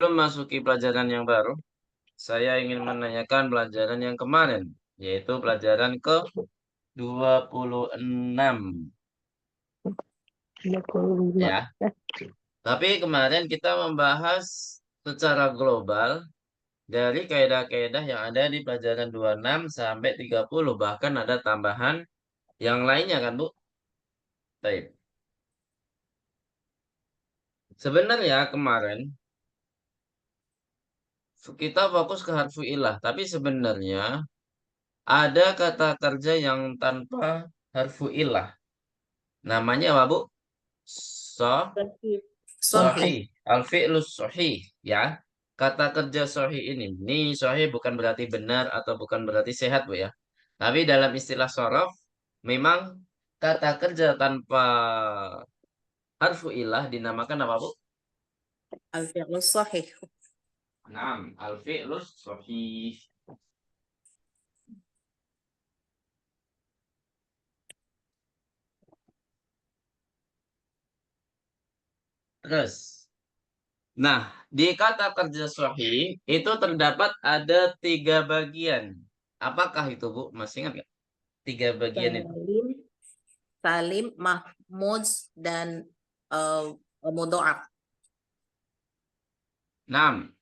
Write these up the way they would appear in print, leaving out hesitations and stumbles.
Sebelum masuki pelajaran yang baru, saya ingin menanyakan pelajaran yang kemarin, yaitu pelajaran ke 26. 25. Ya. Tapi kemarin kita membahas secara global dari kaidah-kaidah yang ada di pelajaran 26 sampai 30. Bahkan ada tambahan yang lainnya kan, Bu? Baik. Sebenarnya kemarin kita fokus ke harfu ilah, tapi sebenarnya ada kata kerja yang tanpa harfu ilah. Namanya apa, Bu? Sohih. Sahih. Al-fi'lus sahih, ya. Kata kerja sahih ini. Ini sahih bukan berarti benar atau bukan berarti sehat, Bu, ya. Tapi dalam istilah sorof, memang kata kerja tanpa harfu ilah dinamakan apa, Bu? Al-fi'lus sohih. Naam, al-fi'lus sahih. Terus, nah, di kata kerja sahih itu terdapat ada 3 bagian. Apakah itu, Bu? Masih ingat nggak? 3 bagian itu. Salim, Salim, Mahmud, dan uh, Mudho'af. 6.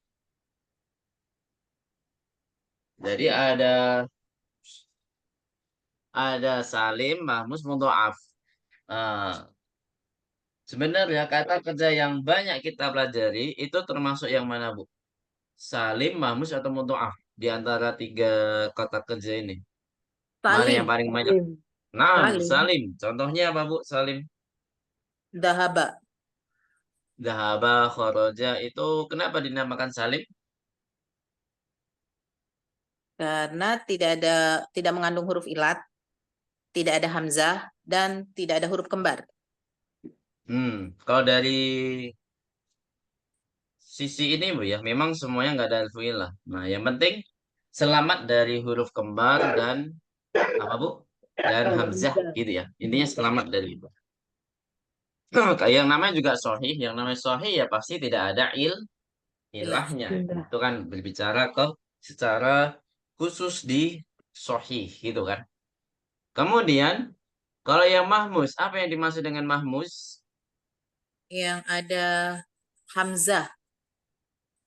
Jadi ada salim, mahmus, mudho'af. Eh, sebenarnya kata kerja yang banyak kita pelajari itu termasuk yang mana, Bu? Salim, mahmus, atau mudho'af? Di antara 3 kata kerja ini. Mana yang Salim, paling banyak? Nah, Salim, salim. Contohnya apa, Bu? Salim. Dahaba. Dahaba, khoroja. Itu kenapa dinamakan salim? Karena tidak mengandung huruf ilat, tidak ada hamzah, dan tidak ada huruf kembar. Kalau dari sisi ini, Bu, ya, memang semuanya nggak ada alif ilah. Nah, yang penting selamat dari huruf kembar dan apa, Bu? Dan hamzah Hamzah. gitu ya. Intinya selamat dari itu. Kayak yang namanya juga sahih, yang namanya sahih ya pasti tidak ada Ilah. ilahnya. Ilah. Itu kan berbicara ke secara khusus di sahih gitu kan. Kemudian kalau yang mahmus, apa yang dimaksud dengan mahmus? Yang ada hamzah.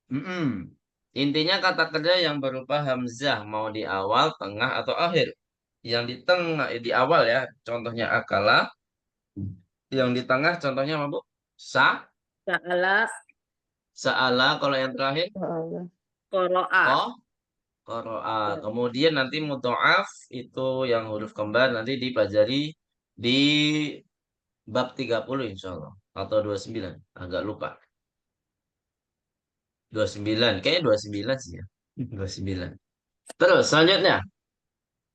Mm-mm. Intinya kata kerja yang berupa hamzah mau di awal, tengah atau akhir. Yang di tengah, di awal ya, contohnya akala. Yang di tengah contohnya apa, Bu? Sa, Sa'ala, sa'ala. Kalau yang terakhir, Qoro'a. ko, qoro'a. Kemudian nanti mudho'af itu yang huruf kembar nanti dipelajari di bab 30 insya Allah. Atau 29. Agak lupa. 29. Kayaknya 29 sih ya. 29. Terus selanjutnya.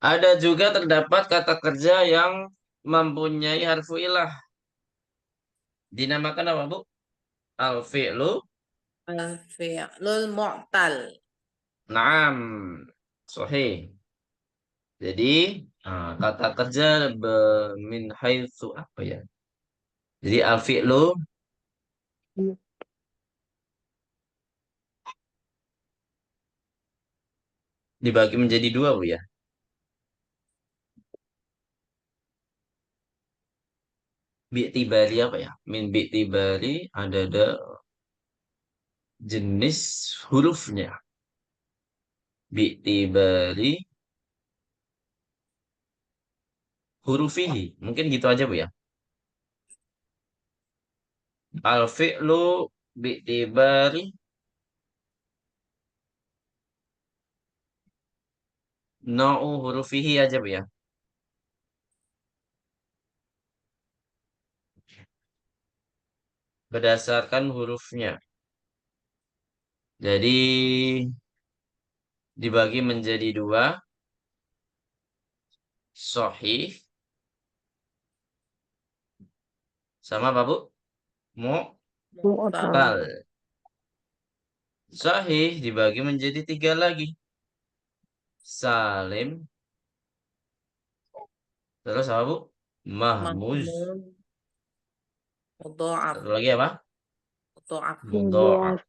Ada juga terdapat kata kerja yang mempunyai harfu ilah. Dinamakan apa, Bu? Al-fi'lu. Al-fi'lul mu'tal. Naam. Sahih. Jadi, kata kerja min haitsu apa ya? Jadi al-fi'lu dibagi menjadi 2, Bu, ya. Bi'tibari apa ya? Min bi'tibari ada jenis hurufnya. Bi'tibari hurufihi. Mungkin gitu aja, Bu, ya. Al-fi'lu bi'tibari nau'u hurufihi aja, Bu, ya. Berdasarkan hurufnya. Jadi dibagi menjadi 2, sahih sama apa, Bu? Mu'tal. Mu'tal. Sahih dibagi menjadi 3 lagi. Salim, terus apa, Bu? Mahmuz. Mahmud. Mudho'af. Satu lagi apa? Mudho'af. Mudha'af.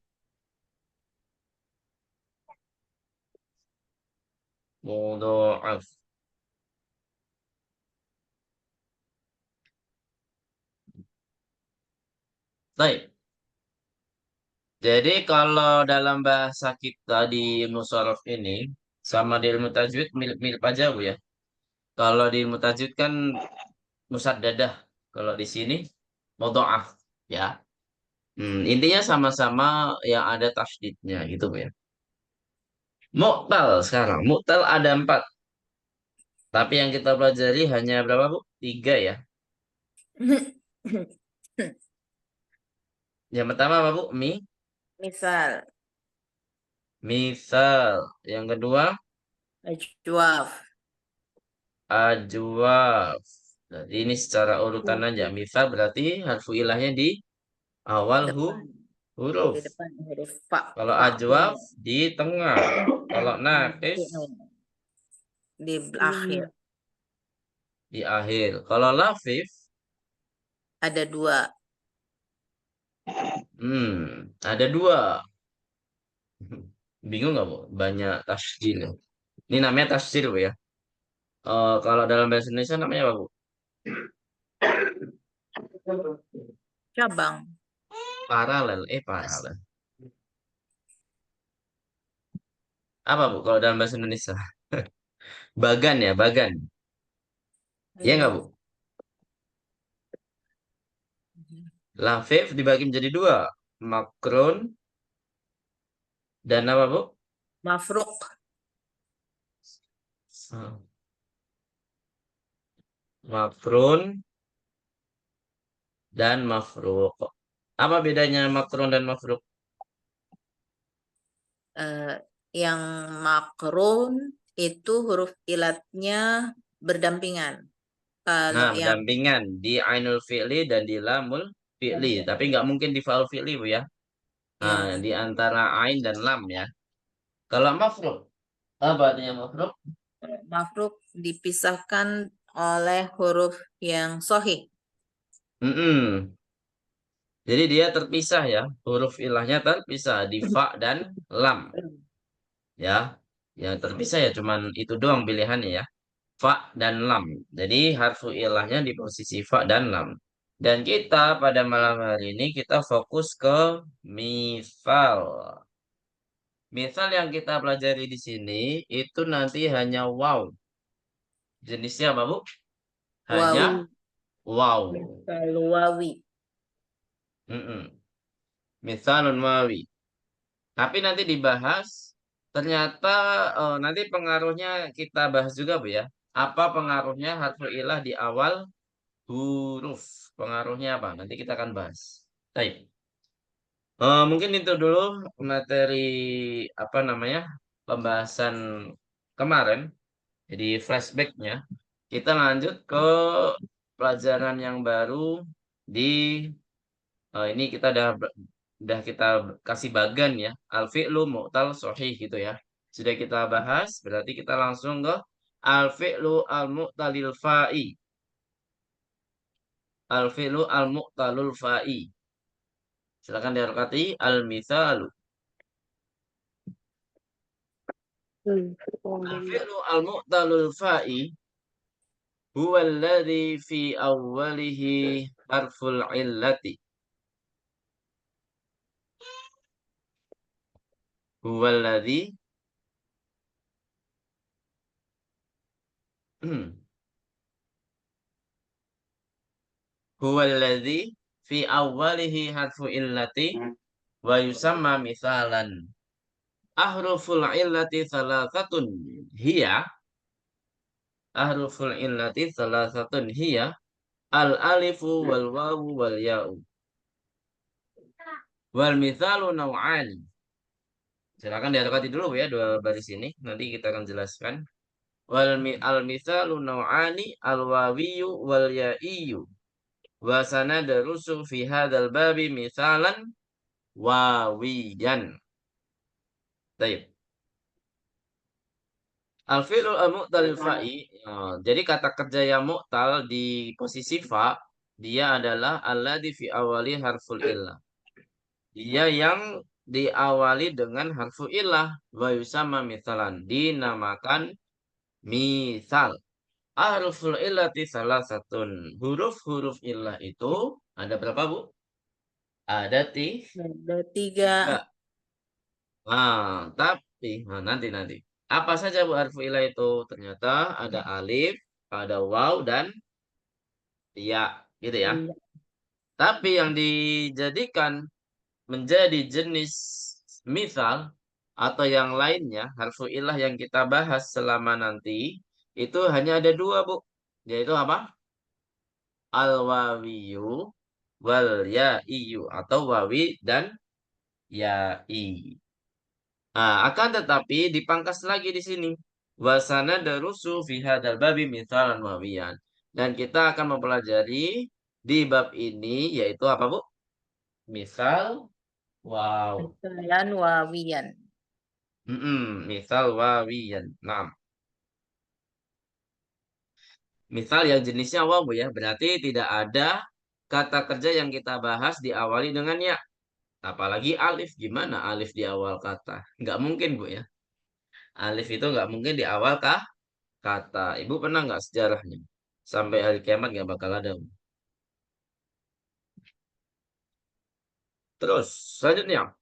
mudha'af. Baik. Jadi kalau dalam bahasa kita di ilmu shorof ini sama di ilmu tajwid mirip-mirip aja Bu ya. Kalau di ilmu tajwid kan musaddadah. Kalau di sini mudha'af ya. Intinya sama-sama yang ada tasydidnya gitu Bu ya. Mu'tal sekarang. Mu'tal ada 4. Tapi yang kita pelajari hanya berapa Bu? 3 ya. Yang pertama apa Bu? Misal, Misal. Yang kedua ajwaf, ajwaf. Jadi ini secara urutan aja. Misal berarti harfu ilahnya di awal depan, huruf. di depan huruf fa, Kalau fa ajwaf dulu. di tengah. Kalau naqis Di akhir di akhir. Kalau lafif, ada 2. ada 2. Bingung nggak Bu? Banyak tasjil. Ini namanya tasjil Bu ya. Kalau dalam bahasa Indonesia namanya apa Bu? Cabang, Paralel. Paralel. Apa Bu kalau dalam bahasa Indonesia? Bagan ya, bagan. Iya nggak Bu? Lafif dibagi menjadi 2. Makrun dan apa Bu? mafruk, Makrun dan mafruk. Apa bedanya makrun dan mafruk? eh, yang makrun itu huruf ilatnya berdampingan. Kalau Nah, yang berdampingan di ainul fi'li dan di lamul fi'li. Tapi nggak mungkin di faul fi'li, Bu ya. Nah, ya di antara ain dan lam ya. Kalau mafruk, apa artinya mafruk? mafruk dipisahkan oleh huruf yang sohih. Mm-mm. Jadi dia terpisah ya. Huruf ilahnya terpisah di fa dan lam ya. Yang terpisah ya cuman itu doang pilihannya ya. Fa dan lam. Jadi harfu ilahnya di posisi fa dan lam. Dan kita pada malam hari ini kita fokus ke misal. Misal yang kita pelajari di sini itu nanti hanya wow. Jenisnya apa, Bu? Hanya Wawi, wow. misal wawi. Mm-mm. Misalun wawi. Tapi nanti dibahas, ternyata nanti pengaruhnya kita bahas juga, Bu ya. Apa pengaruhnya harfu ilah di awal huruf? Pengaruhnya apa? Nanti kita akan bahas. Baik. Mungkin itu dulu materi apa namanya pembahasan kemarin. Jadi flashbacknya, kita lanjut ke pelajaran yang baru di ini kita udah kita kasih bagan ya. Al-fi'lu mu'tal sahih gitu ya. Sudah kita bahas, berarti kita langsung ke al-fi'lu al-mu'talil fa'i. Al-fi'lu al-mu'talul fa'i. Silakan diharokati al-mithalu. Al-fi'lu al-mu'talul fa'i huwa alladhi fi awwalihi harful illati. Huwa alladhi huwa alladhi fi awwalihi harfu illati wa yusamma mithalan. Ahruful illati thalathatun hiya. Ahruful illati thalathatun hiya. Al alifu wal wawu wal ya'u. Wal mithalu naw'ani. Silakan diharokati dulu ya 2 baris ini. Nanti kita akan jelaskan. Al mithalu naw'ani al wawiyu wal ya'iyu. Wa sanadrusu fi hadzal babi mithalan wawiyan. Baik. Al-fi'lul al-mu'talil fa'i. Jadi kata kerja yang mu'tal di posisi fa, dia adalah alladzi fi awali harful illah. Dia yang diawali dengan harfu illah wa yusamma mithalan, dinamakan Misal. Harful illati salah satun. Huruf-huruf illah itu ada berapa, Bu? Ada Ada tiga. tiga. Nanti. Apa saja Bu harfu illah itu? Ternyata ada alif, ada waw, dan ya, gitu ya. Iya. Tapi yang dijadikan menjadi jenis misal atau yang lainnya, harfu ilah yang kita bahas selama nanti, itu hanya ada dua, Bu. Yaitu apa? Al-wawiyu wal ya'iyu atau wawi dan ya'i. Nah, akan tetapi dipangkas lagi di sini. Wasana darusu fi hadzal babi mithalan wawiyan. Dan kita akan mempelajari di bab ini yaitu apa, Bu? Misal wow. Misalan wawian. Misal wawiyan. Nah, misal yang jenisnya waw, Bu ya. Berarti tidak ada kata kerja yang kita bahas diawali dengan ya. Apalagi alif. Gimana alif di awal kata? Nggak mungkin, Bu ya. Alif itu nggak mungkin di awal kata. Ibu pernah nggak sejarahnya? Sampai hari kiamat nggak bakal ada. Terus, selanjutnya.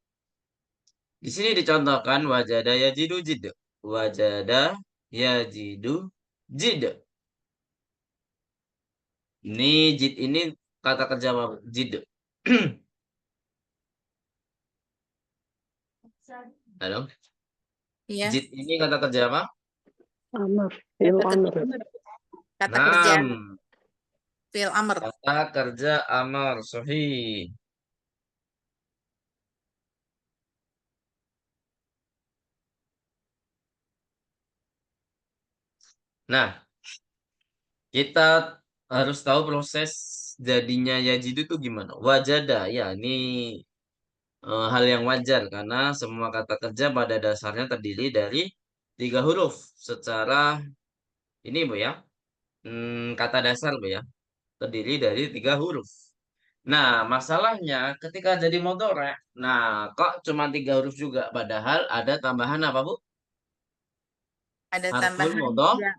Di sini dicontohkan wajada yajidu jid. Wajada yajidu jid. Ini jid ini kata kerja apa? Jid. Halo? Iya. Jid ini kata kerja apa? Amr, fil Kata amr. kerja. Kata kerja Nam. fil amr. Kata kerja amar. Sahih. Nah, kita harus tahu proses jadinya yajidu itu gimana. Wajada, ya ini hal yang wajar karena semua kata kerja pada dasarnya terdiri dari tiga huruf. Secara ini Bu ya, kata dasar Bu ya, terdiri dari tiga huruf. Nah, masalahnya ketika jadi mudhari', nah kok cuma tiga huruf juga, padahal ada tambahan apa Bu? Ada Harful tambahan ya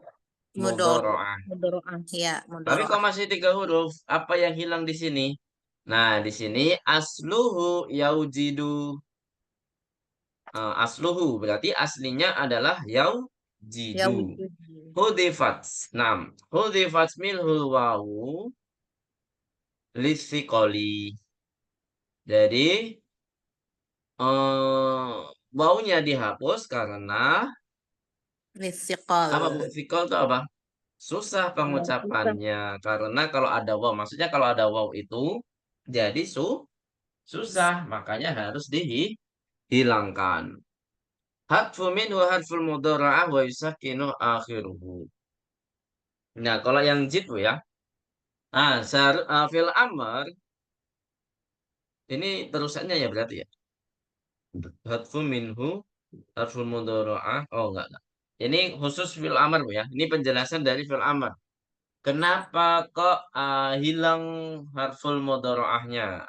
mudhari'ah. mudoroah ya Tapi kok mudoroah. masih tiga huruf? Apa yang hilang di sini? Nah, di sini asluhu yaujidu. Asluhu berarti aslinya adalah Ya yaujidu. wujud. Hudifat. Nah, hudifat milhul wawu lithiqoli. Jadi, wawunya dihapus karena Lisikol. apa Bu? Fikol itu apa? Susah Susah. pengucapannya. Karena kalau ada waw, maksudnya kalau ada waw itu jadi susah. Makanya harus dihilangkan. Hatfu minhu harful mudhara'ah wa yusakkinu akhiruhu. Nah, kalau yang jid Bu ya. Fil amr ini terusannya ya berarti ya. Hatfu minhu harful mudhara'ah. Oh enggak. Ini khusus fil amr Bu ya. Ini penjelasan dari fil amr. Kenapa kok hilang harful mudhara'ahnya?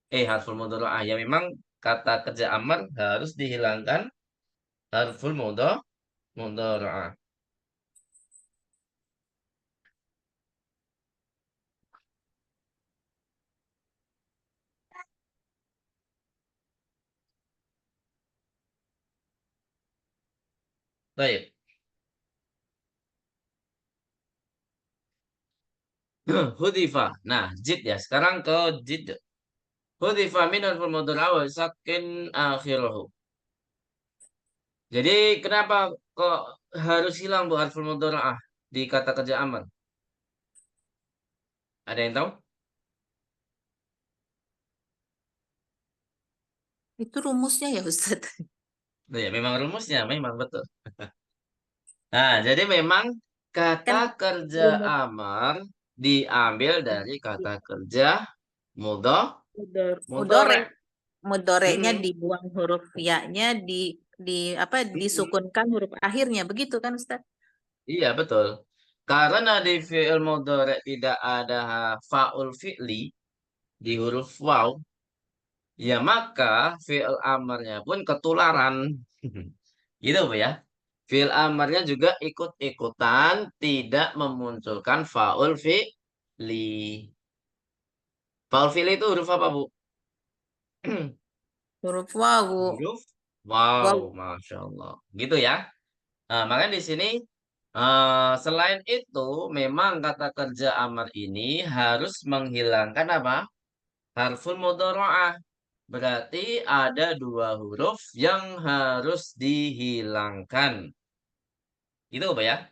Harful mudhara'ah ya memang kata kerja amr harus dihilangkan harful mudhara'ah. Baik. Hudifa. Nah, jid ya. Sekarang ke jid. Hudifa min harful mudhara'ah wa sakin akhirahu. Jadi kenapa kok harus hilang Bu harful mudhara'ah di kata kerja amr? Ada yang tahu? Itu rumusnya ya Ustadz. Nah, ya memang rumusnya memang betul. Nah, jadi memang kata Kan kerja rumus amar diambil dari kata kerja mudho mudore. mudhari. Mudoreknya Mm-mm. dibuang huruf ya-nya di apa Mm-mm. disukunkan huruf akhirnya begitu kan Ustadz? Iya, betul. Karena di fi'il mudhari tidak ada faul fi'li di huruf waw, ya maka fi'il amarnya pun ketularan. Gitu Bu ya. Fi'il amarnya juga ikut-ikutan tidak memunculkan faul fi'li. Faul fi'li itu huruf apa, Bu? Huruf wawu. Huruf wow, Wawu. Masya Allah. Gitu ya. Nah, makanya di sini selain itu memang kata kerja amar ini harus menghilangkan apa? Harful mudharaah. Berarti ada dua huruf yang harus dihilangkan. Gitu, Pak ya?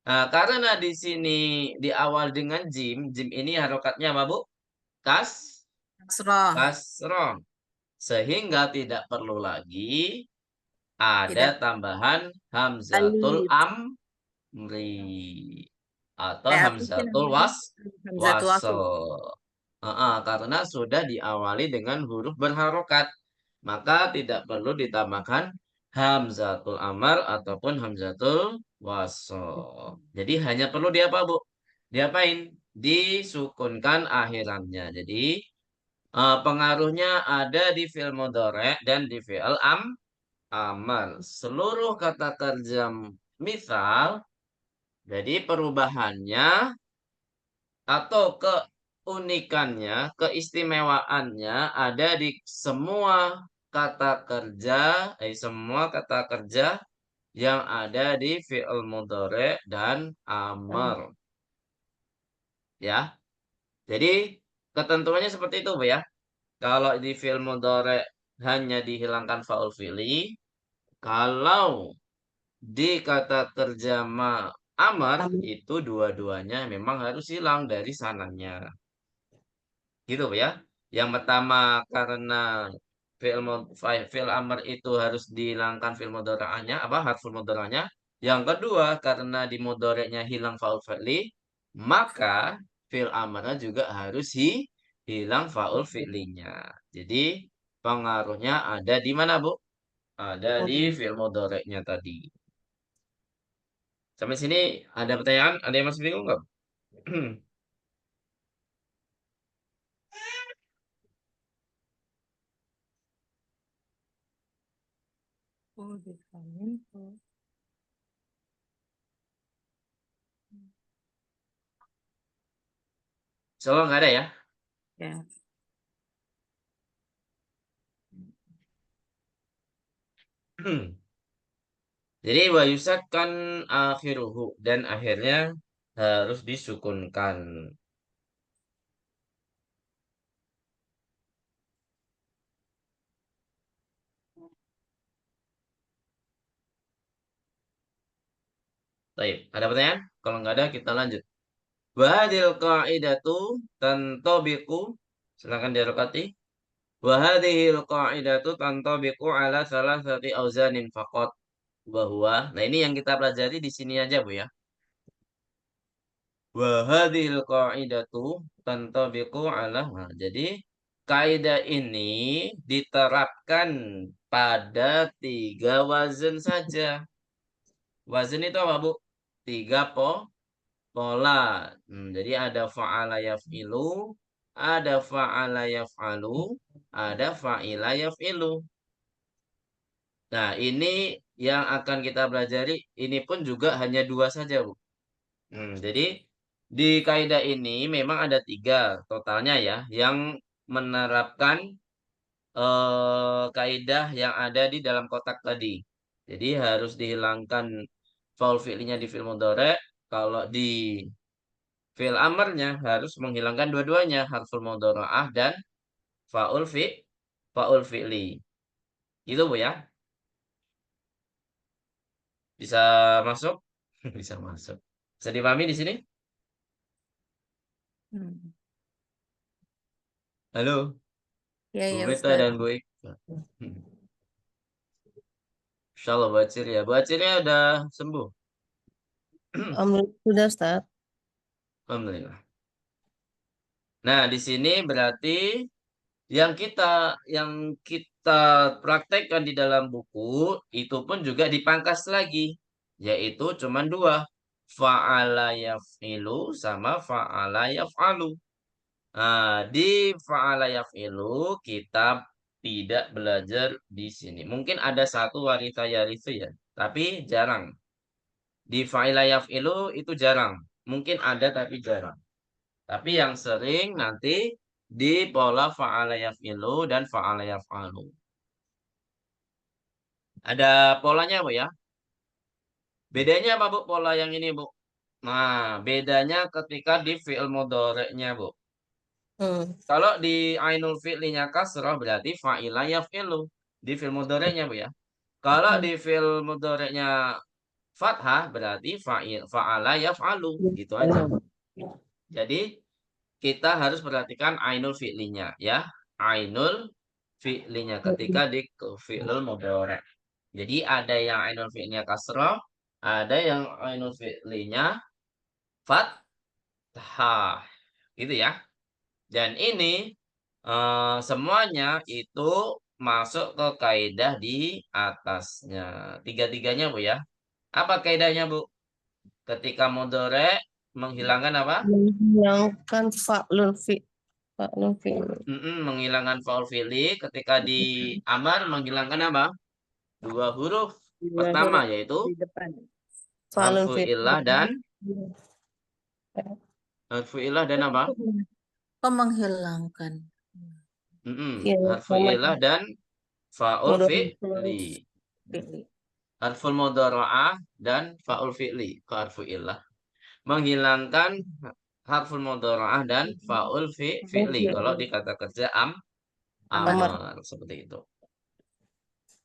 Nah, karena di sini diawal dengan jim, jim ini harokatnya apa, Bu? Kas, Kasroh. kasroh. Sehingga tidak perlu lagi ada Tidak tambahan hamzatul alif. amri atau Apa sih hamzatul namanya? Hamzatul wasl. wasl. Karena sudah diawali dengan huruf berharokat, maka tidak perlu ditambahkan hamzatul amar ataupun hamzatul wasl. Jadi hanya perlu diapa, Bu? Diapain? Disukunkan akhirannya. Jadi pengaruhnya ada di fi'il mudhari' dan di fi'il amar. Seluruh kata kerja misal, jadi perubahannya atau keunikannya, keistimewaannya ada di semua kata kerja, semua kata kerja yang ada di fi'il mudhari' dan amar. Ya. Jadi ketentuannya seperti itu, Bu ya. Kalau di fi'il mudhari' hanya dihilangkan faul fi'li, kalau di kata kerja amar itu dua-duanya memang harus hilang dari sananya. Gitu ya. Yang pertama karena fi'il amar itu harus dihilangkan fi'il mudhari'nya apa harful mudhari'nya. Yang kedua karena di mudhari'nya hilang faul fi'li, maka fi'il amarnya juga harus hilang faul fi'linya. Jadi pengaruhnya ada di mana, Bu? Ada di fi'il mudhari'nya tadi. Sampai sini ada pertanyaan? Ada yang masih bingung nggak? Oh, dikanin. Soalnya nggak ada ya? Ya. Jadi wayusat kan akhiruhu dan akhirnya harus disukunkan. Baik, ada pertanyaan? Kalau nggak ada kita lanjut. Wahadil qa'idatu tantabiqu. Silakan dirokati. Wahadil qa'idatu tantabiqu ala salasati auzanin faqat. Bahwa, nah ini yang kita pelajari di sini aja, Bu ya. Wahadil qa'idatu tantabiqu ala. Nah, jadi kaidah ini diterapkan pada 3 wazan saja. Wazan itu apa, Bu? 3 pola. Jadi ada fa'ala yaf'ilu, ada fa'ala yaf'alu, ada fa'ila yaf'ilu. Nah, ini yang akan kita pelajari, ini pun juga hanya 2 saja, Bu. Jadi di kaidah ini memang ada 3 totalnya ya, yang menerapkan kaidah yang ada di dalam kotak tadi. Jadi harus dihilangkan faul fi'linya di fi'il mudhari'. Kalau di fi'il amarnya harus menghilangkan dua-duanya, harful mudhara'ah dan faul faul fi'li. Gitu, Bu ya. Bisa masuk? Bisa masuk. Bisa dipahami di sini? Hmm. Halo, Ya, Bu ya, Meta Ustaz. dan Bu Iqbal. Insya Allah Bu Acil ya. Bu Acilnya udah sembuh. Alhamdulillah sudah Ustaz. Alhamdulillah. Nah, di sini berarti yang kita praktekkan di dalam buku itu pun juga dipangkas lagi, yaitu cuma 2, fa'ala yaf'ilu sama fa'ala yaf'alu. Nah, di fa'ala yaf'ilu kita tidak belajar di sini. Mungkin ada satu wanita yarisu ya, tapi jarang. Di fa'ila yaf'ilu itu jarang. Mungkin ada tapi jarang. Tapi yang sering nanti di pola fa'ala yaf'ilu dan fa'ala yaf'alu. Ada polanya Bu ya? Bedanya apa Bu pola yang ini Bu? Nah, bedanya ketika di fi'il mudhari'nya Bu. Kalau di ainul fi'linya kasrah berarti fa'ila yaf'ilu. Di fi'il mudhari'nya Bu ya. Kalau di fi'il mudhari'nya fathah berarti fa'ala yaf'alu. Gitu aja. Jadi kita harus perhatikan ainul fi'linya ya. Ainul fi'linya ketika di fi'il mudhari'. Jadi ada yang ainul fi'linya kasrah, ada yang ainul fi'linya fathah. Gitu ya. Dan ini semuanya itu masuk ke kaidah di atasnya. Tiga-tiganya Bu ya. Apa kaidahnya Bu? Ketika mudhari menghilangkan apa? Menghilangkan fa'lul fi. Menghilangkan faul fi'li. Ketika di amar menghilangkan apa? Dua huruf. Pertama yaitu di depan. Fa'lul harfu fi. illah dan harfu illah dan apa? Kok menghilangkan? Ya, Harfu illah dan faul Mudhari. fi'li. Pilih. Harful mudhara'ah dan faul fi'li. Ke harfu illah. Menghilangkan harful mudhara'ah dan faul fi'li. Kalau di kata kerja amar. Seperti itu.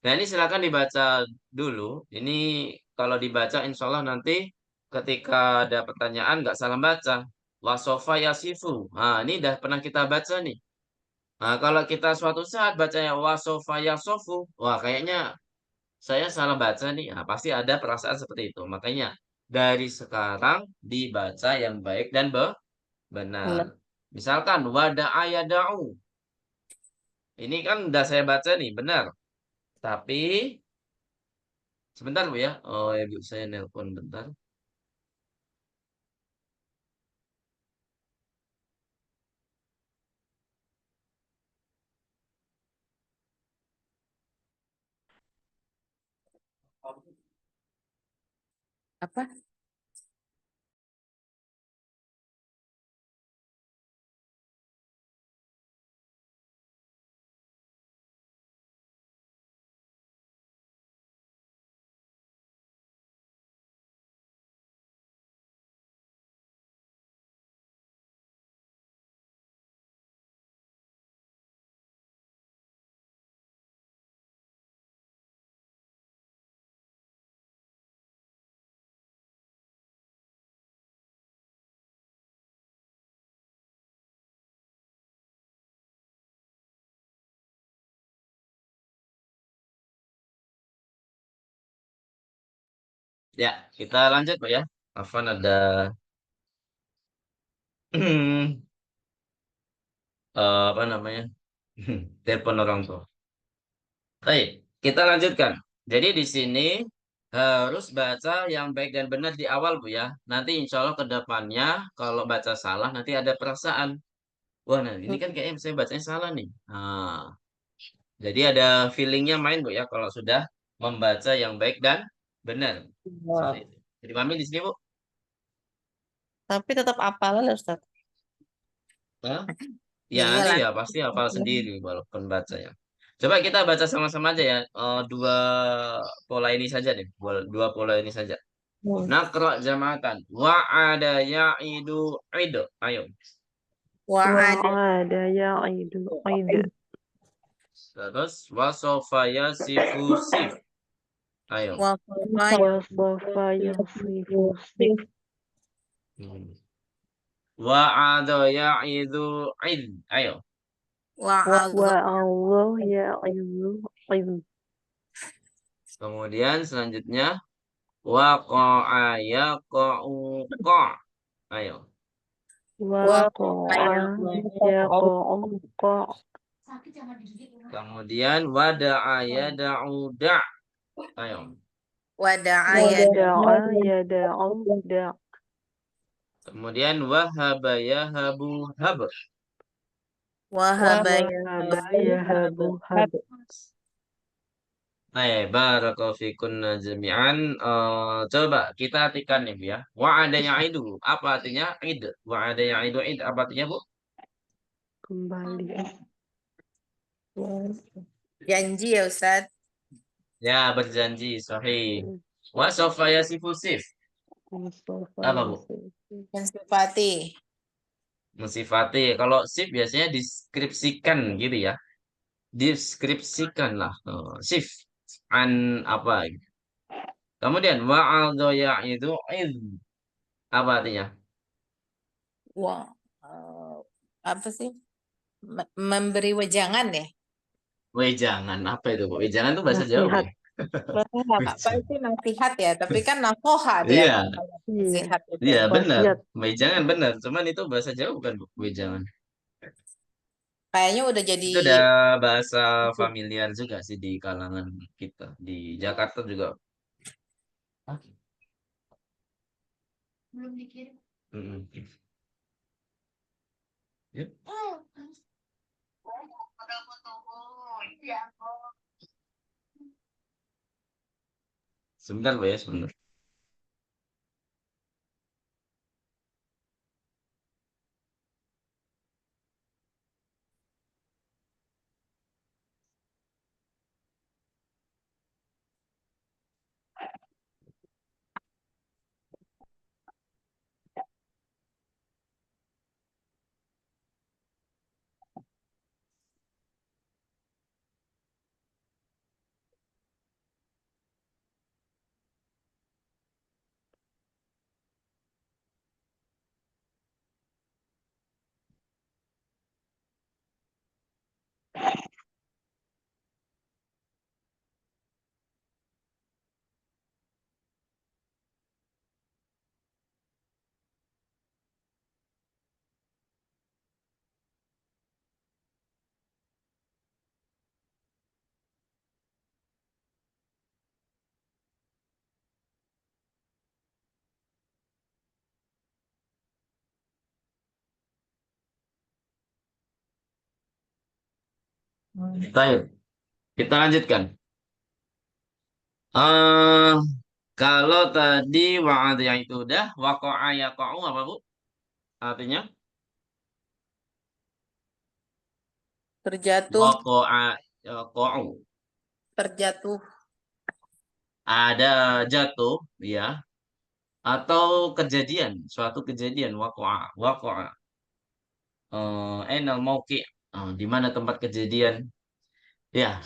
Nah ini silakan dibaca dulu. Ini kalau dibaca insya Allah nanti ketika ada pertanyaan nggak salah baca. Wasofa yasifu. Nah ini udah pernah kita baca nih. Nah kalau kita suatu saat bacanya wasofa yasofu. Wah kayaknya saya salah baca nih. Nah, pasti ada perasaan seperti itu. Makanya dari sekarang dibaca yang baik dan benar. Misalkan wada ayada'u. Ini kan udah saya baca nih, benar. Tapi sebentar Bu ya. Oh ya Bu, saya nelpon bentar. Apa? Ya, kita lanjut Pak ya. Afwan ada apa namanya? Telepon orang tua. Baik, kita lanjutkan. Jadi di sini harus baca yang baik dan benar di awal Bu ya. Nanti insya Allah ke depannya kalau baca salah nanti ada perasaan. Wah, nah ini kan kayaknya saya bacanya salah nih. Nah, jadi ada feelingnya main Bu ya kalau sudah membaca yang baik dan benar. Seperti itu. Jadi pahami di sini Bu? Tapi tetap hafalan ya, Ustaz. Hah? Ya nanti Iyalah. ya pasti hafal sendiri walaupun bacanya. Coba kita baca sama-sama aja ya. Dua pola ini saja deh. Dua pola ini saja. Nakra jamatan. Wa'ada ya'idu idu. Ayo. Wa'ada. Wa'ada ya'idu ida. Terus wasofa yasifu sif. Ayo. Wasofa yasifu sif. Wa'ada ya'idu id. Ayo. Wa'allah ya'idu id. Kemudian selanjutnya waqa'a yaqa'u qa'. Ayo. Waqa'a yaqa'u qa'. Kemudian wada'a yada'u da'. Ayo. Wada'a Wada'a yada'u da'. Kemudian wahaba yahabu hab. Wahaba wahaba yahabu hab. Barakallahu fikunna jami'an. Coba kita artikan nih Bu, ya. Wa'ada ya'idu. Apa artinya id? Wa'ada ya'idu id. Apa artinya Bu? Kembali. janji ya Ustadz. Ya, berjanji. Sahih. Wa sofa yasifu sif. Mustafa Apa Bu? Yusuf. Mensifati. Mensifati. Kalau sif biasanya deskripsikan gitu ya. Deskripsikan lah. Sif. An apa gitu. Kemudian wa'adha ya'idu id. Apa artinya? Wah, apa sih? Memberi wejangan ya? Wejangan. Apa itu Bu? Wejangan itu bahasa Jawa Nasihat. ya? Apa itu nasihat ya? Tapi kan nasoha dia Iya. kan kalau Iya. nasihat itu. Iya benar, Wasiat. wejangan benar. Cuman itu bahasa Jawa bukan Bu, wejangan. Kayaknya udah jadi Itu udah bahasa familiar juga sih di kalangan kita. Di Jakarta juga. Ah, mm-mm. Ya. Sebentar Bu ya, sebentar. Baik, kita lanjutkan. eh Kalau tadi wa'ad yang itu udah, waqa'a yaqa'u apa Bu? Artinya terjatuh, waqa'a yaqa'u. terjatuh, Ada jatuh, ya, atau kejadian, suatu kejadian waqa'a, waqa'a. Ainal mauqi', di mana tempat kejadian. Ya,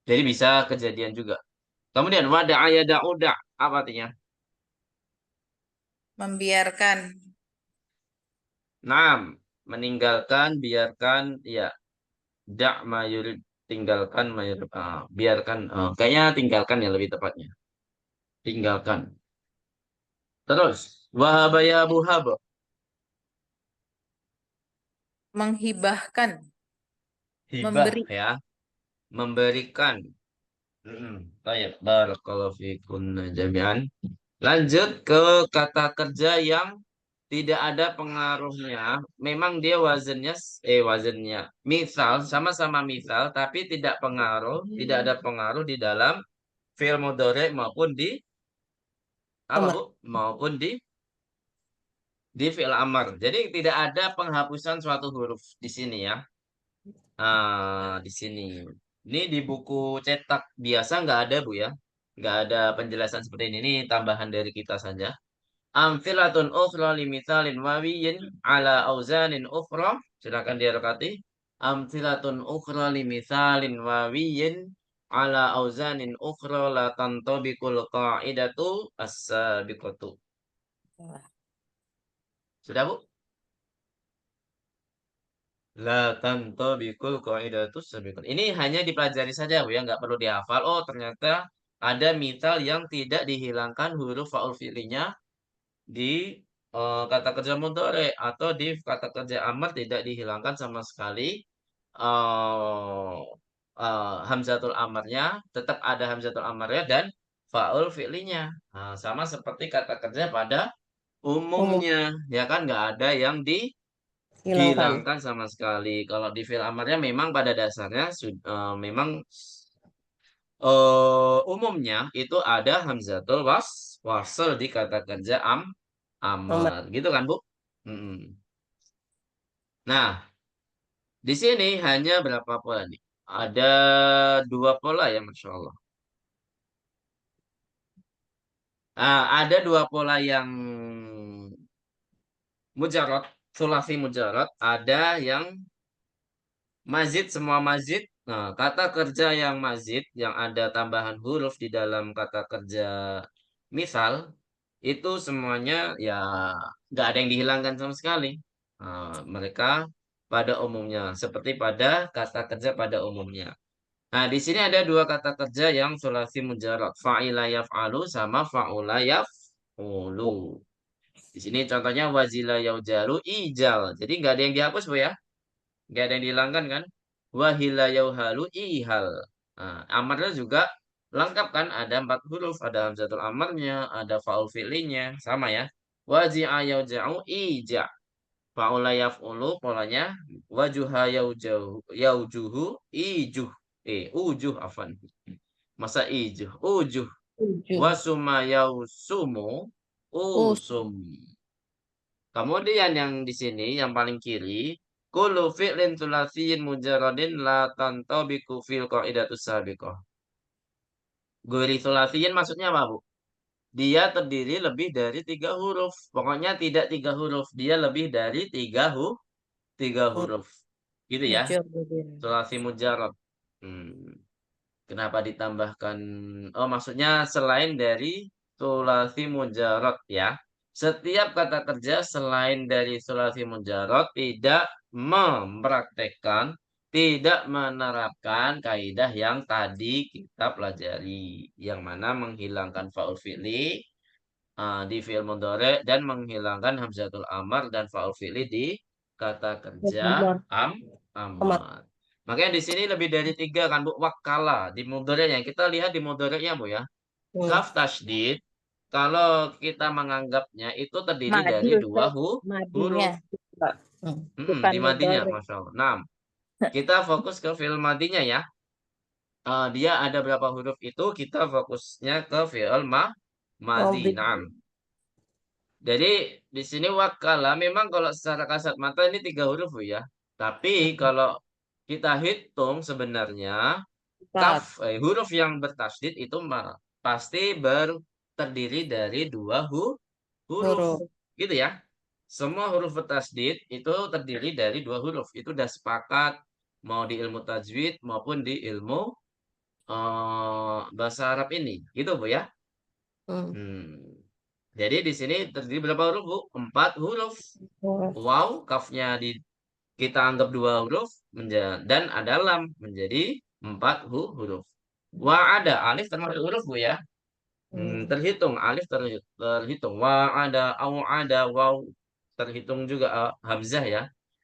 jadi bisa kejadian juga. Kemudian wada'a yada'uda, apa artinya? membiarkan, Naam, meninggalkan, biarkan, ya. Da' mayurid, tinggalkan mayurid, biarkan, kayaknya tinggalkan ya lebih tepatnya. Tinggalkan. Terus, wahaba ya buhaba, menghibahkan, hibah memberi. ya, memberikan. Baik, barakallahu fikunna jami'an. Lanjut ke kata kerja yang tidak ada pengaruhnya. Memang dia wazannya misal, sama-sama misal, tapi tidak pengaruh, tidak ada pengaruh di dalam fi'il mudhari maupun di apa Amr. Bu? Maupun di fi'il amr. Jadi tidak ada penghapusan suatu huruf di sini ya. Di sini. Ini di buku cetak biasa nggak ada Bu ya. Nggak ada penjelasan seperti ini. Ini tambahan dari kita saja. Amfilatun ukhra limithalin wawiyin ala auzanin ukhra. Silakan diharokati. Amfilatun ukhra limithalin wawiyin ala auzanin ukhra la tantabikul qa'idatu as-sabiqatu. Sudah Bu? La tantabikul qa'idatu as-sabiqatu. Ini hanya dipelajari saja Bu ya, nggak perlu dihafal. Oh, ternyata ada misal yang tidak dihilangkan huruf faul fi'linya di kata kerja mudhari atau di kata kerja amr tidak dihilangkan sama sekali eh hamzatul amarnya, tetap ada hamzatul amarnya dan faul fi'linya. Sama seperti kata kerja pada Umum. umumnya, ya kan nggak ada yang Hilangkan. Hilangkan sama sekali. Kalau di fi'il amarnya memang pada dasarnya memang umumnya itu ada hamzatul wasl di kata kerja Amat. amar. Gitu kan, Bu? Mm-mm. Nah, di sini hanya berapa pola nih? Ada 2 pola ya, Masya Allah. Ada 2 pola yang mujarot, sulasi mujarot. Ada yang mazid, semua mazid. Nah, kata kerja yang mazid, yang ada tambahan huruf di dalam kata kerja misal, itu semuanya ya nggak ada yang dihilangkan sama sekali. Mereka pada umumnya, seperti pada kata kerja pada umumnya. Nah, di sini ada 2 kata kerja yang sulasi mujarad. Fa'ila yaf'alu sama fa'ula yaf'ulu. Di sini contohnya wazila yaujalu ijal. Jadi nggak ada yang dihapus, Bu ya. Nggak ada yang dihilangkan kan. Wahila yauhalu ihal. Nah, amarnya juga lengkap kan. Ada 4 huruf. Ada hamzatul amarnya. Ada fa'ul fi'linya. Sama ya. Waji'a yauja'u ija. Fa'ula yaf'ulu polanya wajuha yaujuhu ijuh. Ujuh afan. Masa ijuh? Ujuh. 7. Wasuma yausumu usum. Kemudian yang di sini yang paling kiri kullu fi'lin tsulasiyin mujarradin la tantabiqu fil qaidatus sabiqah. Ghairi tsulasiyin maksudnya apa, Bu? Dia terdiri lebih dari 3 huruf. Pokoknya tidak 3 huruf. Dia lebih dari 3 huruf. Gitu ya. Mujarradin. Sulasi mujarrad. Hmm. Kenapa ditambahkan? Oh, maksudnya selain dari sulasi mujarrad ya. Setiap kata kerja selain dari sulasi mujarrad tidak mempraktekkan, tidak menerapkan kaidah yang tadi kita pelajari. Yang mana menghilangkan faul fi'li di fi'il mudhari dan menghilangkan hamzatul amar dan faul fi'li di kata kerja Amat. amar. Makanya di sini lebih dari 3 kan, Bu. Wakala di mudhari'nya. Kita lihat di mudhari'nya, Bu ya. Kaf tasydid kalau kita menganggapnya itu terdiri Madi dari 2 Ustaz. Madinya. huruf. Bukan Di madinya, mudhari. Masya Allah. Nah, kita fokus ke fi'il madinya ya. Dia ada berapa huruf itu kita fokusnya ke fi'il madi. Mobil. Nah, jadi di sini wakala memang kalau secara kasat mata ini 3 huruf Bu ya. Tapi kalau kita hitung sebenarnya Empat. huruf yang bertasydid itu pasti terdiri dari 2 huruf. Huruf. Gitu ya. Semua huruf bertasydid itu terdiri dari 2 huruf. Itu udah sepakat mau di ilmu tajwid maupun di ilmu bahasa Arab ini. Gitu Bu ya. Hmm. Jadi di sini terdiri berapa huruf, Bu? 4 huruf. Huruf. Wow, kafnya kita anggap 2 huruf dan ada lam menjadi 4 huruf. Wa ada alif termasuk huruf, Bu ya. Terhitung alif terhitung. Wa ada au ada waw terhitung juga hamzah ya.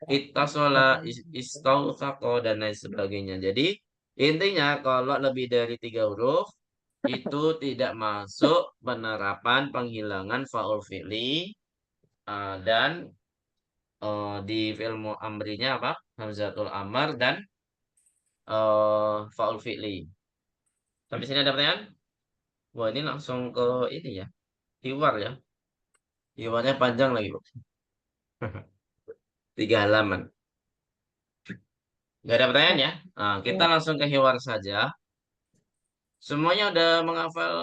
Ittasola istausaqa dan lain sebagainya. Jadi intinya kalau lebih dari 3 huruf itu tidak masuk penerapan penghilangan faul fi'li dan di fi'il amrinya apa? Hamzatul amar dan faul fi'li. Sampai sini ada pertanyaan? Wah, ini langsung ke ini ya. Hiwar ya. Hiwarnya panjang lagi, Bu. 3 halaman. Gak ada pertanyaan ya? Kita langsung ke hiwar saja. Semuanya udah menghafal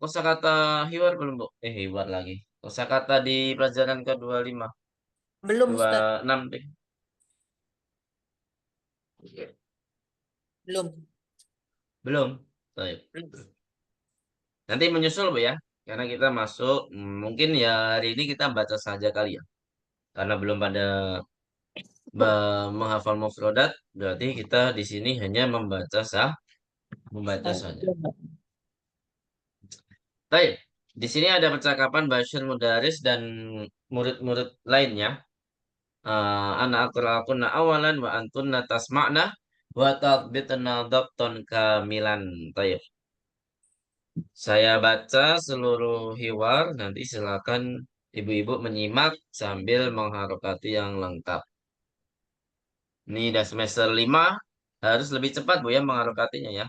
kosakata hiwar belum, Bu? Hiwar lagi. Kosakata di pelajaran ke-25. Belum Ustaz. 26 deh. Belum. Belum. Baik. Nanti menyusul, Bu ya. Karena kita masuk, mungkin ya hari ini kita baca saja kali ya. Karena belum pada menghafal mufrodat, berarti kita di sini hanya membaca saja. Baik. Di sini ada percakapan Bashir Mudaris dan murid-murid lainnya. Ana aqra'akunna awalan wa antunna tasma'na wa tadbitna dhabtan kamilan. Baik. Saya baca seluruh hiwar, nanti silakan ibu-ibu menyimak sambil mengharokati yang lengkap. Ini udah semester 5, harus lebih cepat Bu ya mengharokatinya ya.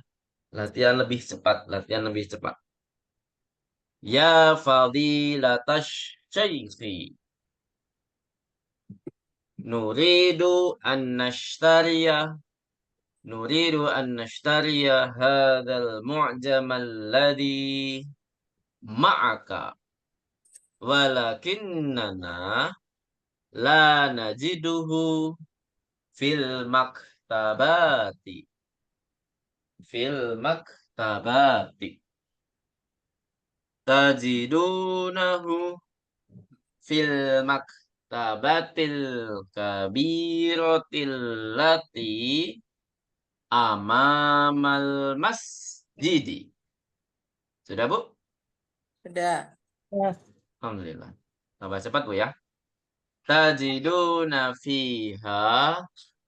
Latihan lebih cepat, latihan lebih cepat. Ya fadilatash syaikhi. Nuridu an nashtariya. Nuridu an nashtariya hadzal mu'jamal ladzi ma'aka. Walakinnana la najiduhu fil maktabati. Fil maktabati. Tajidunahu fil maktabatil kabiratil lati amamal masjidi. Sudah, Bu? Sudah. Ya. Alhamdulillah. Tambah cepat, Bu ya. Tajiduna fiha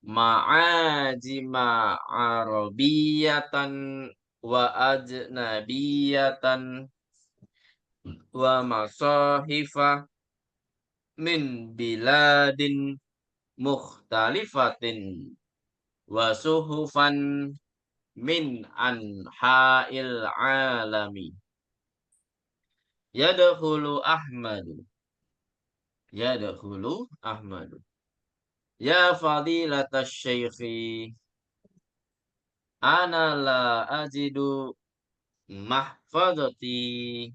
ma'ajima arabiyatan wa ajnabiyatan wa masahifa min biladin mukhtalifatin wa suhufan min anha'il alami. Yadkhulu Ahmadu. Yadkhulu Ahmadu. Ya fadilatash syaikhi. Ana la ajidu mahfadati.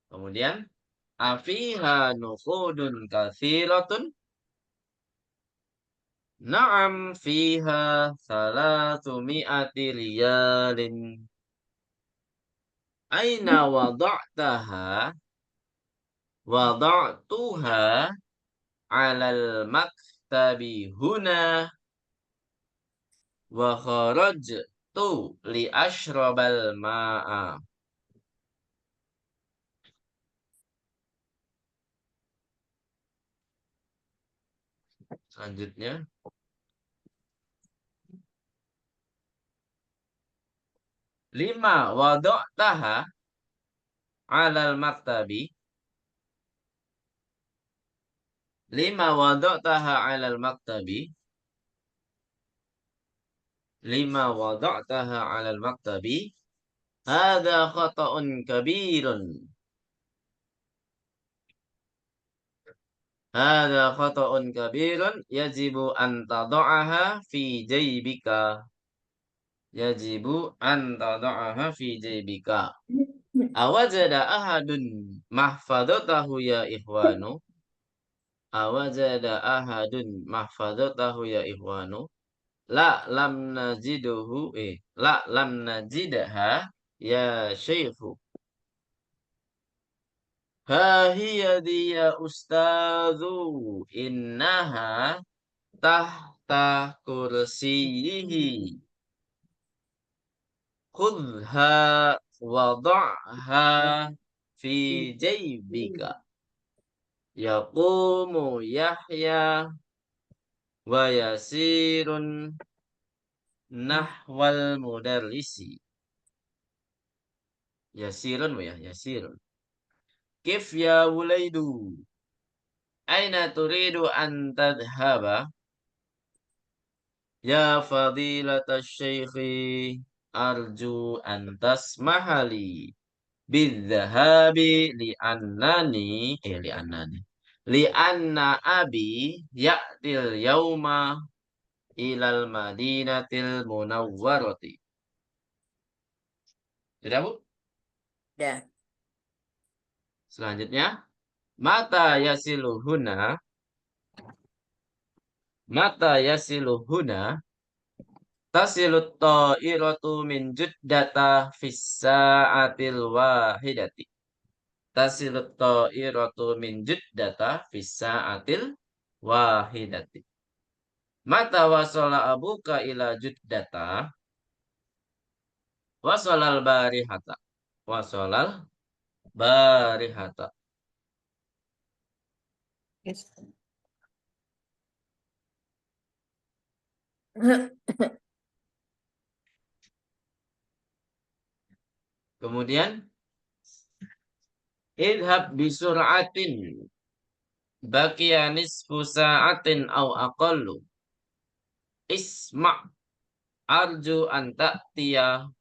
Kemudian afiha nuqudun kathiratun. Na'am fiha 300 riyalin. Aina wada'taha? Wada'tuha 'alal maktabi huna wa kharajtu li ashrabal ma'a. Selanjutnya, 5 wada'taha 'alal maktabi. 5 wada'taha 'alal maktabi. 5 wada'taha 'alal maktabi. Hadza khata'un kabirun. Hadza khata'un kabirun yajibu an tada'aha fi jaybika. Yajibu an tada'aha fi jaybika. Awajada ahadun mahfadatahu ya ikhwanu. Awajada ahadun mahfadatahu ya ikhwanu. La lam najiduhu la lam najidha ya syekhu. Ha hiya di ya ustazu. Innaha tahta kursiyihi. Khudha wada'ha fi jaybika. Yaqumu Yahya wa yasirun nahwal mudarrisi. Yasirun ya, yasirun. Kif ya wulaidu? Aina turidu an tadhhaba? Ya fadilatash syaikhi, arju an tasmahali bidhahabi li anna abi ya'til yauma ilal madinatil munawwarati. Sudah, Bu? Sudah. Selanjutnya, mata yasiluhuna. Mata yasiluhuna. Tasilut ta'iratu min juddata fis sa'atil wahidati. Tasilut ta'iratu min juddata fis sa'atil wahidati. Mata wasala abuka ila juddata. Wasalal barihata. Wasalal barihata. Yes. Kemudian idhab bisur'atin baqiya nisfu sa'atin aw aqallu. Isma' arju an ta'tiya.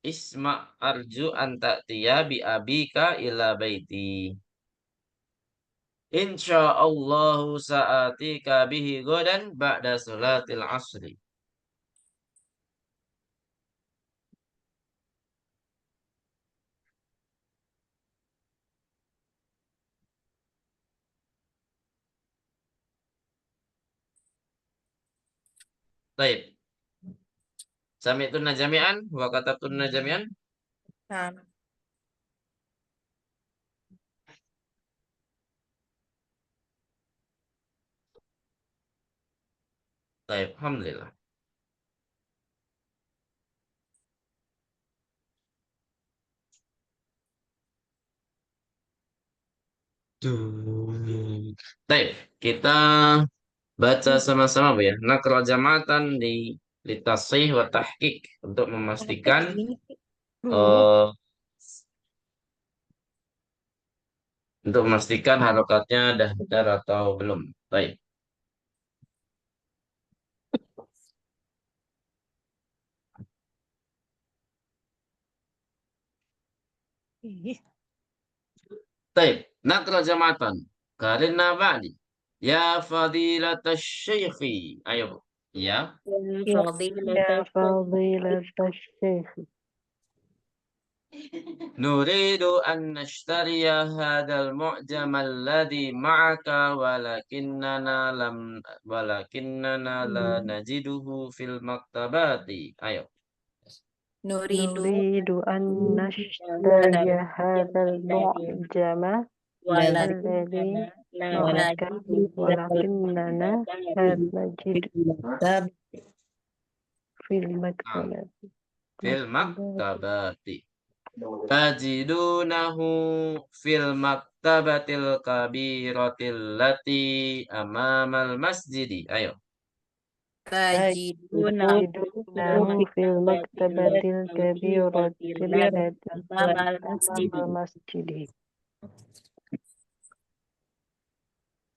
Isma' arju an ta'tiya bi abika ila baiti. Insyaallahu sa'atika bihi godan ba'da salatil asri. Baik. Sami'tunna jami'an wa katabtunna jami'an. Nah, Baik, alhamdulillah. Baik, kita baca sama-sama Bu ya. Naqra jamatan di litasih wa tahqiq untuk memastikan eh, harokatnya dah benar atau belum. Baik. Baik, naqra jamatan. Karena ba'di. Ya fadilatash syekhi. Ayo Bu. Ya. يا فضيلة الشيخ نريد أن نشتري هذا المعجم الذي معك ولكننا لا نجده في المكتبات. أيوه. نريد أن نشتري هذا المعجم الذي معك ولكننا لا نجد في المكتبة في المكتبات. تجدونه في المكتبة الكبيرة التي أمام المسجد. أيوه. tajiduna تجدونه في المكتبة الكبيرة التي أمام المسجد.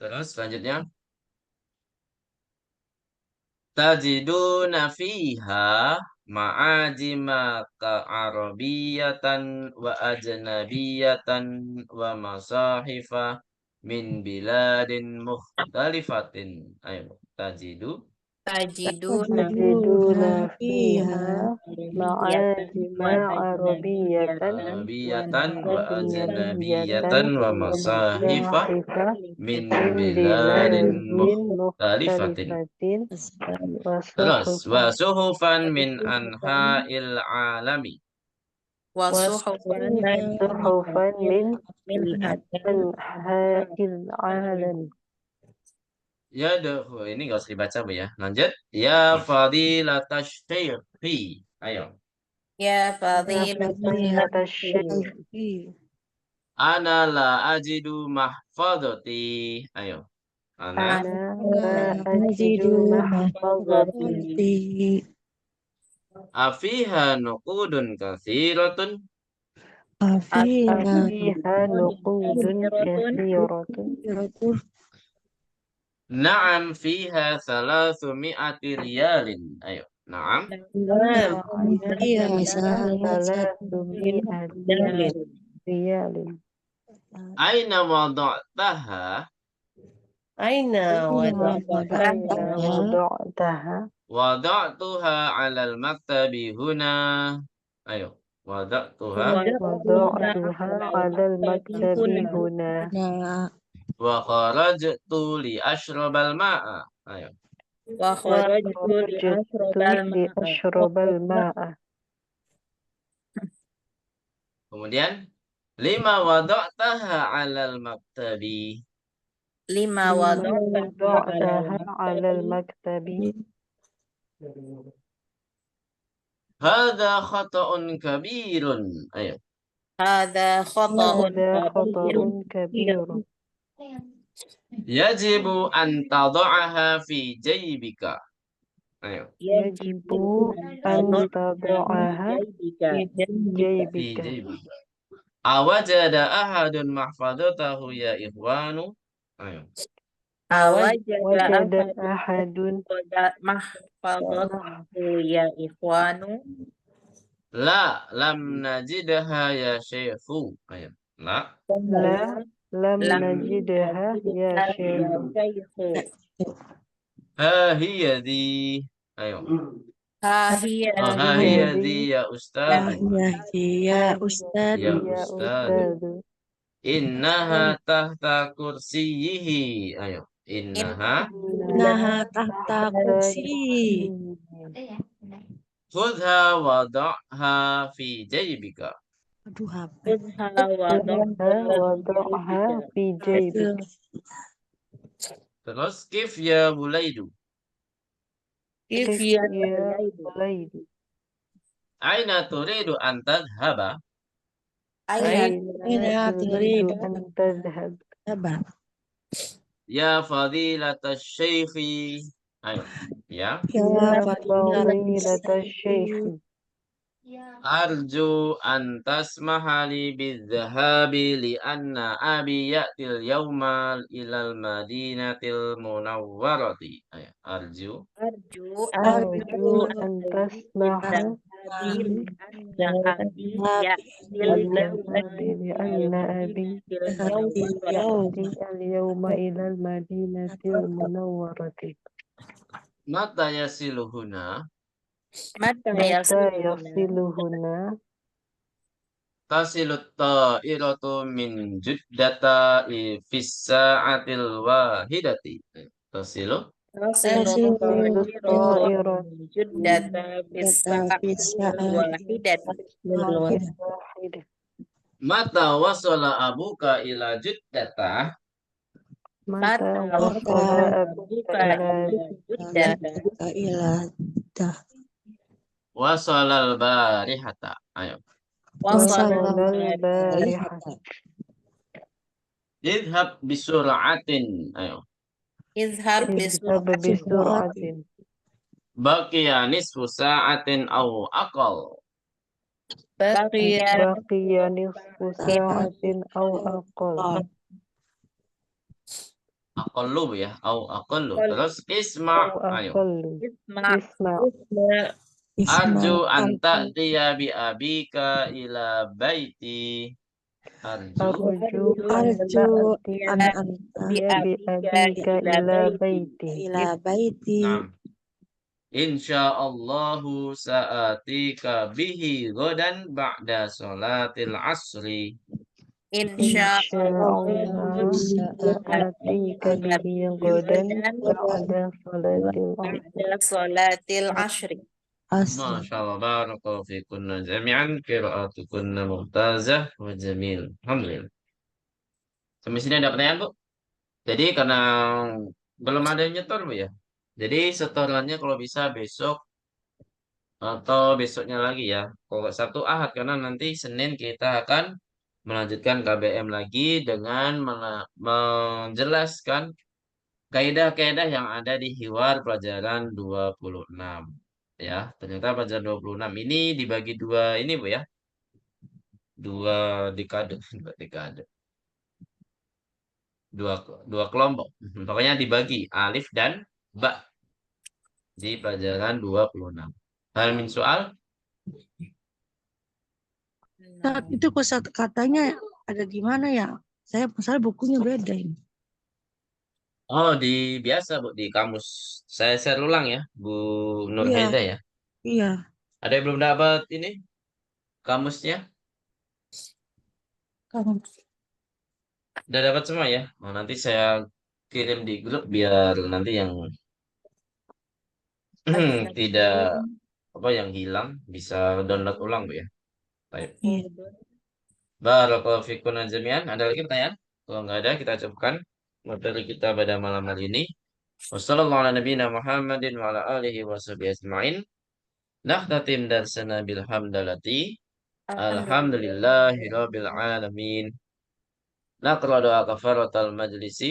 Terus selanjutnya. Tajiduna fiha ma'ajima ka'arabiyatan wa ajnabiyatan wa masahifa min biladin mukhtalifatin. Ayo, tajiduna tajiduna تجدون فيها معاجم عربية wa ajnabiyatan wa masahifa ومصاحف min من biladin بلاد mukhtalifatin. مختلفة Terus وصحفا wa suhufan min anha'il alami. wasuhufan صحفا من min أنحاء العالم. Ya, ini nggak usah dibaca Bu ya. Lanjut. Ya fadilatash syekhi. Ayo. ya فضيلة الشيخ Ana la ajidu mahfadati. Ayo. Ana أنا لا أجد محفظتي afiha nuqudun kathiratun. أفيها نقود كثيرة. Na'am fiha 300 riyalin. Ayo. Na'am. فيها 300 ريال. Aina wada'taha. أين وضعتها Wada'tuha 'alal maktabi huna. Ayo. Wada'tuha على المكتب هنا wa kharajtu li ashrabal ma'a. Ayo. wa kharajtu لأشرب الماء. Kemudian lima wada'taha 'alal maktabi. lima وضعتها على المكتب. Hadza khata'un kabirun. Ayo. hadza khata'un هذا خطأ كبير. Yajibu an tada'aha fi jaybika. Ayo. يجب أن تضعها في Fi جيبك. jaybika. Awajada ahadun mahfadatahu ya ikhwanu. Ayo. وجد أحد mahfadhatuhu ya ikhwanu. La lam najidha ya syekhu. Ayo. La لا لم نجدها يا شيخ ha hiya di. Ayo. Ha hiya Oh, ha hiya di ya ustaz. Ya Ustaz. Ya يا ustaz. أستاذ Innaha tahta kursiyihi. Ayo. Innaha Nah, tahta kursi. khudha wada'ha fi jaybika. Aduh, HP. وضعها في جيبك Terus kif ya bulaidu. كيف Kif ya يا وليد Aina turidu an tadhhaba. أين Aina تريد turidu أن تذهب Sabar. Ya fadilata syekhi. Ayo. Ya. Ya فضيلة الشيخ Arju an tasmahali bidhahabi li anna abi ya'til yawma ilal madinatil munawwarati. Ayo. Arju. أرجو أن تسمح بالذهاب لأن أبي يأتي اليوم إلى المدينة المنورة Mata yasiluhuna. Mata متى يصل هنا Tasilut ta'iratu min juddata fis sa'atil wahidati. Tasilu. Tasilu الطائرة juddata bisa'atil wahidati. الواحدة Mata wasala abuka ila juddata. متى وصل أبوك إلى juddata Ila Wasalal barihata. Ayo. وصل wasala البارحة Idhab bisur'atin. Ayo. izhab اذهب بسرعة Baqiya nisfu sa'atin aw aqal. baqiya بقي نصف ساعة أو أقل Aqallu ya. Aw aqallu. Aqal. Terus أو isma'. Ayo. أقل isma اسمع Arju an ta'tiya bi abika ila baiti. Arju. أرجو أن Arju تأتي an anta بأبيك إلى بيتي ila baiti. Naam. Insyaallahu sa'atika bihi godan ba'da sholatil asri. إن insya شاء الله سأتيك به غدا بعد صلاة العصر ba'da salatil ashri. Asli. Masyaallah, barakallahu fikunna jami'an, qira'atukunna mumtazah wa jamil. Alhamdulillah. Sampai sini ada pertanyaan, Bu? Jadi karena belum ada yang nyetor, Bu ya. Jadi setorannya kalau bisa besok atau besoknya lagi ya. Kalau nggak Sabtu Ahad karena nanti Senin kita akan melanjutkan KBM lagi dengan menjelaskan kaidah-kaidah yang ada di Hiwar pelajaran 26. Ya, ternyata pelajaran 26 ini dibagi dua ini, Bu ya. Dua dekade, dua dekade. Dua kelompok. Pokoknya dibagi alif dan ba di pelajaran 26. Hal min soal? Saat itu katanya ada di mana ya? Saya masalah bukunya beda ini. Oh, di biasa, Bu, di kamus. Saya share ulang ya, Bu Nur Iya. Haida ya. Iya. Ada yang belum dapat ini? Kamusnya? Kamu. Udah dapat semua ya? Nah, nanti saya kirim di grup biar nanti yang tidak yang hilang bisa download ulang, Bu ya. Baik. Iya. Barakallahu fikum jami'an. Ada lagi pertanyaan? Kalau nggak ada, kita cukupkan materi kita pada malam hari ini. Wassalamualaikum warahmatullahi wabarakatuh wa ala alihi wa sahbihi ajma'in. Nakhtatim darsana bilhamdalati. Alhamdulillahi rabbil alamin. Naqra doa kafaratal majlisi.